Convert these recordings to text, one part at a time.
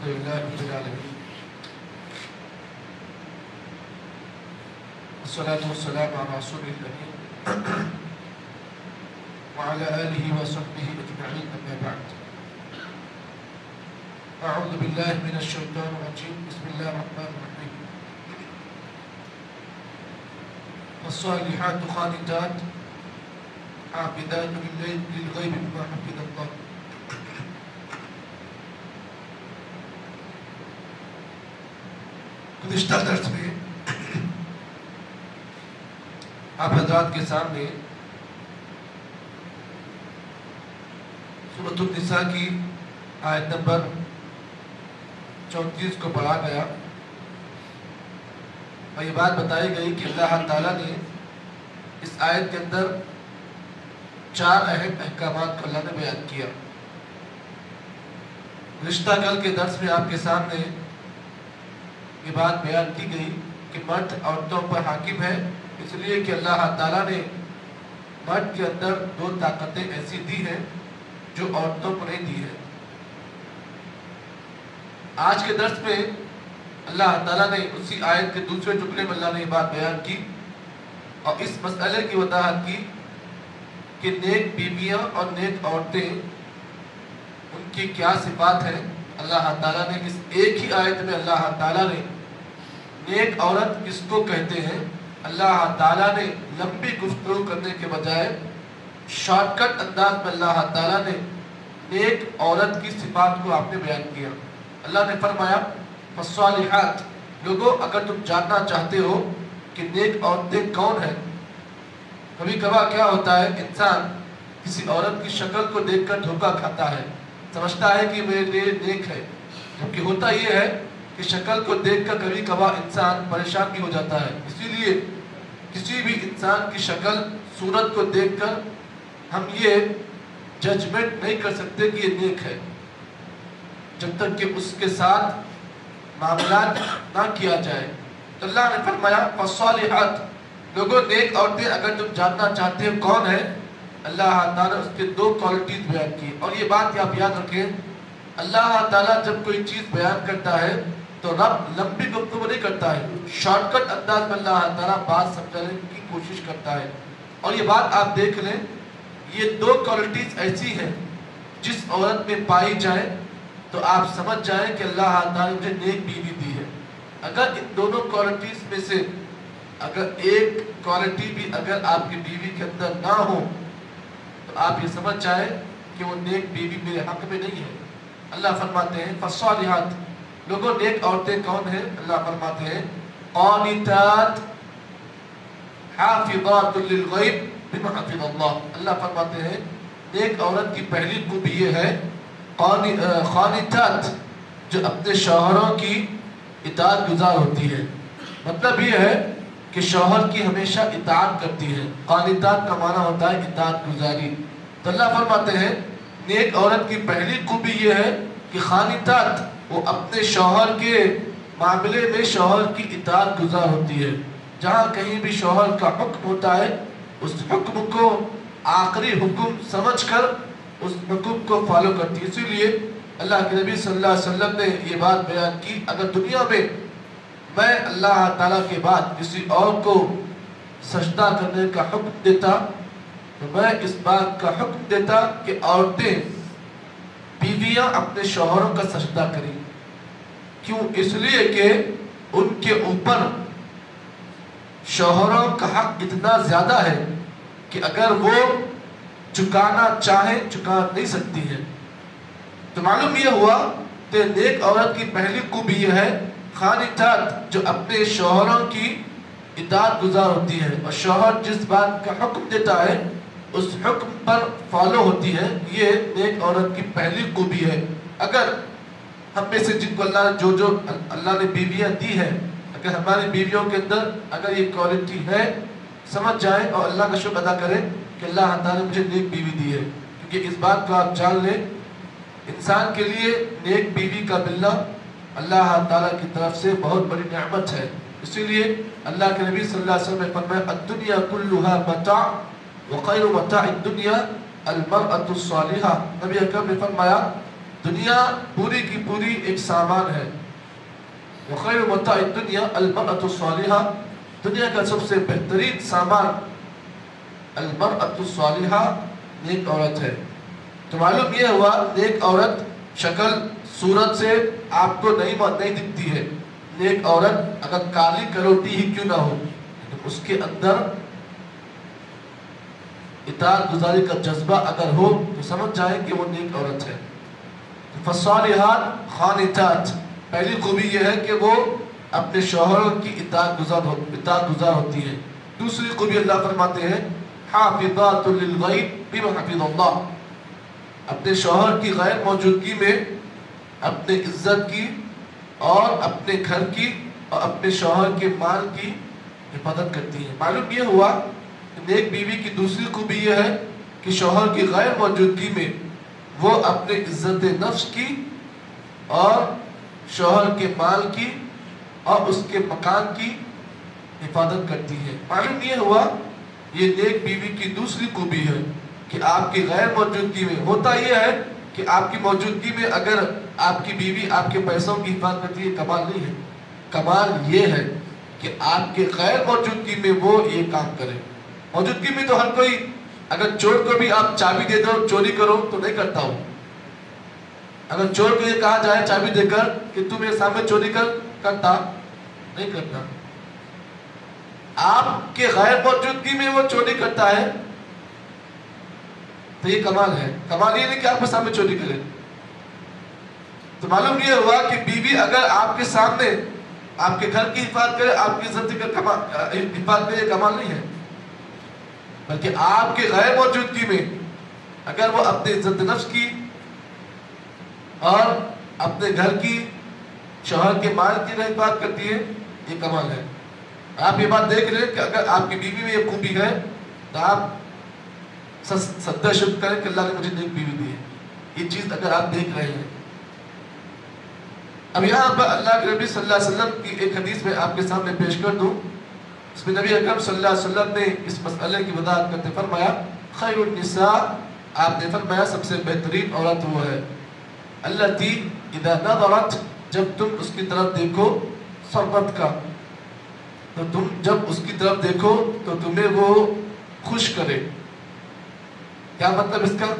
لله رب العالمين والصلاة والسلام على رسوله الأمين وعلى آله وصحبه أجمعين أما بعد أعوذ بالله من الشيطان الرجيم بسم الله الرحمن الرحيم والصالحات قانتات حافظات للغيب بما حفظ الله. گزشتہ درس میں آپ حضرات کے سامنے سورۃ النساء کی آیت نمبر 34 کو پڑھا گیا اور یہ بات بتائی گئی کہ اللہ تعالیٰ نے اس آیت کے اندر 4 اہم احکامات کو اللہ نے بیان کیا. گزشتہ کل کے درس میں آپ کے سامنے یہ بات بیان کی گئی کہ مرد عورتوں پر حاکم ہے اس لیے کہ اللہ تعالیٰ نے مرد کے اندر 2 طاقتیں ایسی دی ہیں جو عورتوں کو نہیں دی ہے. آج کے درس میں اللہ تعالیٰ نے اسی آیت کے دوسرے ٹکڑے میں اللہ نے یہ بات بیان کی اور اس مسئلے کی وضاحت کی کہ نیک بیویاں اور نیک عورتیں ان کی کیا صفات ہیں. اللہ تعالیٰ نے اس ایک ہی آیت میں اللہ تعالیٰ نے نیک عورت کس کو کہتے ہیں اللہ تعالیٰ نے لمبی گفتگو کرنے کے بجائے شارٹ کٹ انداز میں اللہ تعالیٰ نے نیک عورت کی صفات کو آپ نے بیان کیا. اللہ نے فرمایا فالصالحات لوگوں اگر تم جاننا چاہتے ہو کہ نیک عورتیں کون ہیں. کبھی کبھار کیا ہوتا ہے انسان کسی عورت کی شکل کو دیکھ کر دھوکہ کھاتا ہے سمجھتا ہے کہ میرے لیے نیک ہے جبکہ ہوتا یہ ہے کہ شکل کو دیکھ کر کبھی کبھار انسان پریشان بھی ہو جاتا ہے. اسی لیے کسی بھی انسان کی شکل صورت کو دیکھ کر ہم یہ ججمنٹ نہیں کر سکتے کہ یہ نیک ہے جب تک کہ اس کے ساتھ معاملات نہ کیا جائے. تو اللہ نے فرمایا فالصالحات لوگوں نیک عورتیں اگر تم جاننا چاہتے ہو کون ہے اللہ تعالیٰ اس کے 2 کوالٹیز بیان کی. اور یہ بات آپ یاد رکھیں اللہ تعالیٰ جب کوئی چیز بیان کرتا ہے تو رب لمبی گفتگو نہیں کرتا ہے شارٹ کٹ انداز میں اللہ تعالیٰ بات سمجھانے کی کوشش کرتا ہے. اور یہ بات آپ دیکھ لیں یہ 2 کوالٹیز ایسی ہیں جس عورت میں پائی جائے تو آپ سمجھ جائیں کہ اللہ تعالیٰ نے مجھے نیک بیوی دی ہے. اگر ان دونوں کوالٹیز میں سے اگر ایک کوالٹی بھی اگر آپ کی بیوی کے اندر نہ ہو تو آپ یہ سمجھ جائیں کہ وہ نیک بیوی میرے حق میں نہیں ہے. اللہ فرماتے ہیں فالصالحات لوگوں نیک عورتیں کون ہیں اللہ فرماتے ہیں قانتات حافظات للغیب بما حفظ اللہ. اللہ فرماتے ہیں نیک عورت کی پہلی خوبی یہ ہے قانتات جو اپنے شوہروں کی اطاعت گزار ہوتی ہے. مطلب یہ ہے کہ شوہر کی ہمیشہ اطاعت کرتی ہے. قانتات کا معنی ہوتا ہے اطاعت گزاری. تو اللہ فرماتے ہیں نیک عورت کی پہلی خوبی یہ ہے کہ قانتات وہ اپنے شوہر کے معاملے میں شوہر کی اطاعت گزار ہوتی ہے. جہاں کہیں بھی شوہر کا حکم ہوتا ہے اس حکم کو آخری حکم سمجھ کر اس حکم کو فالو کرتی ہے. اسی لیے اللہ کے نبی صلی اللہ علیہ وسلم نے یہ بات بیان کی اگر دنیا میں میں اللہ تعالیٰ کے بعد کسی اور کو سجدہ کرنے کا حکم دیتا تو میں اس بات کا حکم دیتا کہ عورتیں بیویاں اپنے شوہروں کا سجدہ کریں. کیوں؟ اس لیے کہ ان کے اوپر شوہروں کا حق اتنا زیادہ ہے کہ اگر وہ چکانا چاہیں چکا نہیں سکتی ہے. تو معلوم یہ ہوا کہ نیک عورت کی پہلی خوبی یہ ہے قانتات جو اپنے شوہروں کی اطاعت گزار ہوتی ہے اور شوہر جس بات کا حکم دیتا ہے اس حکم پر فالو ہوتی ہے. یہ نیک عورت کی پہلی خوبی ہے. اگر ہم میں سے جن کو اللہ نے جو اللہ نے بیویاں دی ہیں اگر ہماری بیویوں کے اندر اگر یہ کوالٹی ہے سمجھ جائیں اور اللہ کا شکر ادا کریں کہ اللہ تعالیٰ نے مجھے نیک بیوی دی ہے. کیونکہ اس بات کو آپ جان لیں انسان کے لیے نیک بیوی کا ملنا اللہ تعالیٰ کی طرف سے بہت بڑی نعمت ہے. اسی لیے اللہ کے نبی صلی اللہ علیہ وسلم نے فرمایا الدنیا کلها متاع وخیر متاع الدنیا المرأة الصالحہ. نبی اکرم نے فرمایا دنیا پوری کی پوری ایک سامان ہے. وخیر متاع الدنیا المرأة الصالحہ، دنیا کا سب سے بہترین سامان المرأة الصالحہ، نیک عورت ہے. تو معلوم یہ ہوا نیک عورت شکل صورت سے آپ کو نہیں دکھتی ہے. نیک عورت اگر کالی کروٹی ہی کیوں نہ ہو لیکن اس کے اندر اطاعت گزاری کا جذبہ اگر ہو تو سمجھ جائیں کہ وہ نیک عورت ہے. فالصالحات خانتات، پہلی خوبی یہ ہے کہ وہ اپنے شوہر کی اطاعت گزار ہوتی ہے. دوسری خوبی اللہ فرماتے ہیں حافظات للغیب بما حفظ اللہ، اپنے شوہر کی غیر موجودگی میں اپنے عزت کی اور اپنے گھر کی اور اپنے شوہر کے مال کی حفاظت کرتی ہے. معلوم یہ ہوا کہ نیک بیوی کی دوسری خوبی یہ ہے کہ شوہر کی غیر موجودگی میں وہ اپنے عزت نفس کی اور شوہر کے مال کی اور اس کے مکان کی حفاظت کرتی ہے. معلوم یہ ہوا یہ نیک بیوی کی دوسری خوبی ہے کہ آپ کی غیر موجودگی میں، ہوتا یہ ہے کہ آپ کی موجودگی میں اگر آپ کی بیوی آپ کے پیسوں کی حفاظت کرتی ہے، کمال نہیں ہے. کمال یہ ہے کہ آپ کے غیر موجودگی میں وہ یہ کام کرے. موجودگی میں تو ہر کوئی، اگر چور کو بھی آپ چابی دے دو چوری کرو تو نہیں کرتا ہو. اگر چور کو یہ کہا جائے چابی دے کر کہ تم میرے سامنے چوری کرتا نہیں کرتا. آپ کے غیر موجودگی میں وہ چوری کرتا ہے تو یہ کمال ہے. کمال یہ نہیں کہ آپ کے سامنے چوری کرے. تو معلوم یہ ہوا کہ بیوی اگر آپ کے سامنے آپ کے گھر کی حفاظت کرے، آپ کی عزت کا حفاظت کرے، یہ کمال نہیں ہے. بلکہ آپ کے غیر موجودگی میں اگر وہ اپنے عزت نفس کی اور اپنے گھر کی، شوہر کے مال کی حفاظت کرتی ہے، یہ کمال ہے. آپ یہ بات دیکھ رہے ہیں کہ اگر آپ کی بیوی میں یہ خوبی ہے تو آپ سجدہ شکر کریں کہ اللہ نے مجھے نیک بیوی دی ہے. یہ چیز اگر آپ دیکھ رہے ہیں. اب یہاں پر اللہ کے نبی صلی اللہ علیہ وسلم کی ایک حدیث میں آپ کے سامنے پیش کر دوں. اس میں نبی اکرم صلی اللہ علیہ وسلم نے اس مسئلے کی وضاحت کرتے فرمایا خیر النساء، آپ نے فرمایا سب سے بہترین عورت وہ ہے التی اذا نظرت، جب تم اس کی طرف دیکھو، سربت کا، تو تم جب اس کی طرف دیکھو تو تمہیں وہ خوش کرے. کیا مطلب اس کا؟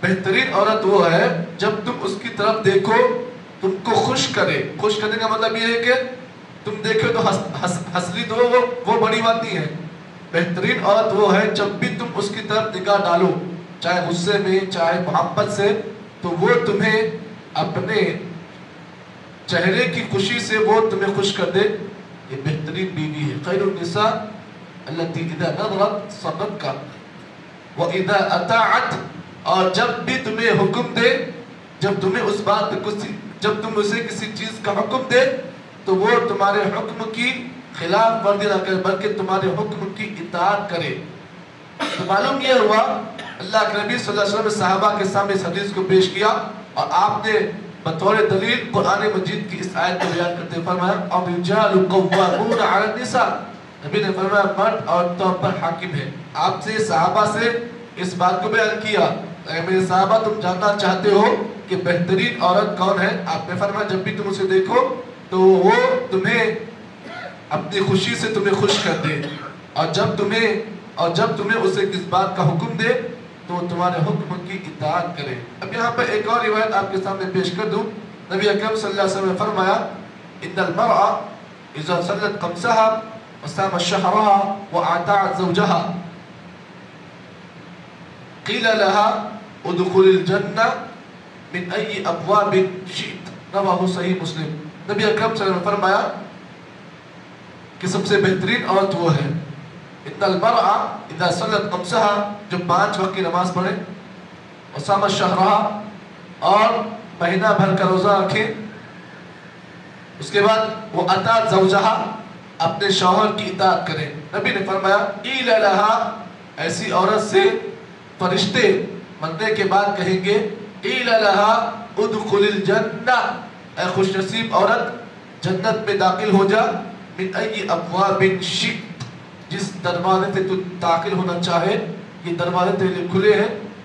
بہترین عورت وہ ہے جب تم اس کی طرف دیکھو تم کو خوش کرے. خوش کرنے کا مطلب یہ ہے کہ تم دیکھو تو ہنس لی تو وہ بڑی بات نہیں ہے. بہترین عورت وہ ہے جب بھی تم اس کی طرف نگاہ ڈالو، چاہے غصے میں چاہے محبت سے، تو وہ تمہیں اپنے چہرے کی خوشی سے وہ تمہیں خوش کر دے. یہ بہترین بیوی ہے. خیر النساء التی اذا نظرت صدقت واذا اطاعت، اور جب بھی تمہیں حکم دے، جب تمہیں اس بات جب تم اسے کسی چیز کا حکم دے تو وہ تمہارے حکم کی خلاف ورزی نہ کرے بلکہ تمہارے حکم کی اطاعت کرے. تو معلوم یہ ہوا اللہ کے نبی صلی اللہ علیہ وسلم نے صحابہ کے سامنے اس حدیث کو پیش کیا اور آپ نے بطور دلیل قرآن مجید کی اس آیت کو بیان کرتے فرمایا الرجال قوامون علی النساء، نبی نے فرمایا مرد عورتوں پر حاکم ہے. آپ سے صحابہ سے اس بات کو بیان کیا اے میرے صحابہ تم جاننا چاہتے ہو کہ بہترین عورت کون ہے؟ آپ نے فرمایا جب بھی تم اسے دیکھو تو وہ تمہیں اپنی خوشی سے تمہیں خوش کر دے، اور جب تمہیں اسے کس بات کا حکم دے تو وہ تمہارے حکم کی اطاعت کرے. اب یہاں پر ایک اور روایت آپ کے سامنے پیش کر دوں. نبی اکرم صلی اللہ علیہ وسلم نے فرمایا ان المرأة اذا صلت خمسها وصامت شهرها واطاعت زوجها قیل لها ادخل الجنة من ای ابواب شئت، رواہ صحیح مسلم. نبی اکرم صلی اللہ علیہ وسلم نے فرمایا کہ سب سے بہترین عورت وہ ہے ان المرأة اذا صلت خمسها، جو 5 وقت کی نماز پڑھے، وصامت شهرها، اور مہینہ بھر کا روزہ رکھے، اس کے بعد وہ اطاعت زوجها، اپنے شوہر کی اطاعت کرے. نبی نے فرمایا قیل لها، ایسی عورت سے فرشتے مرنے کے بعد کہیں گے قیل لها ادخل الجنہ، اے خوش نصیب عورت جنت میں داخل ہو جا، من ای ابواب شئت، جس دروازے سے تو داخل ہونا چاہے، یہ دروازے تیرے لیے کھلے ہیں،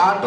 8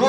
2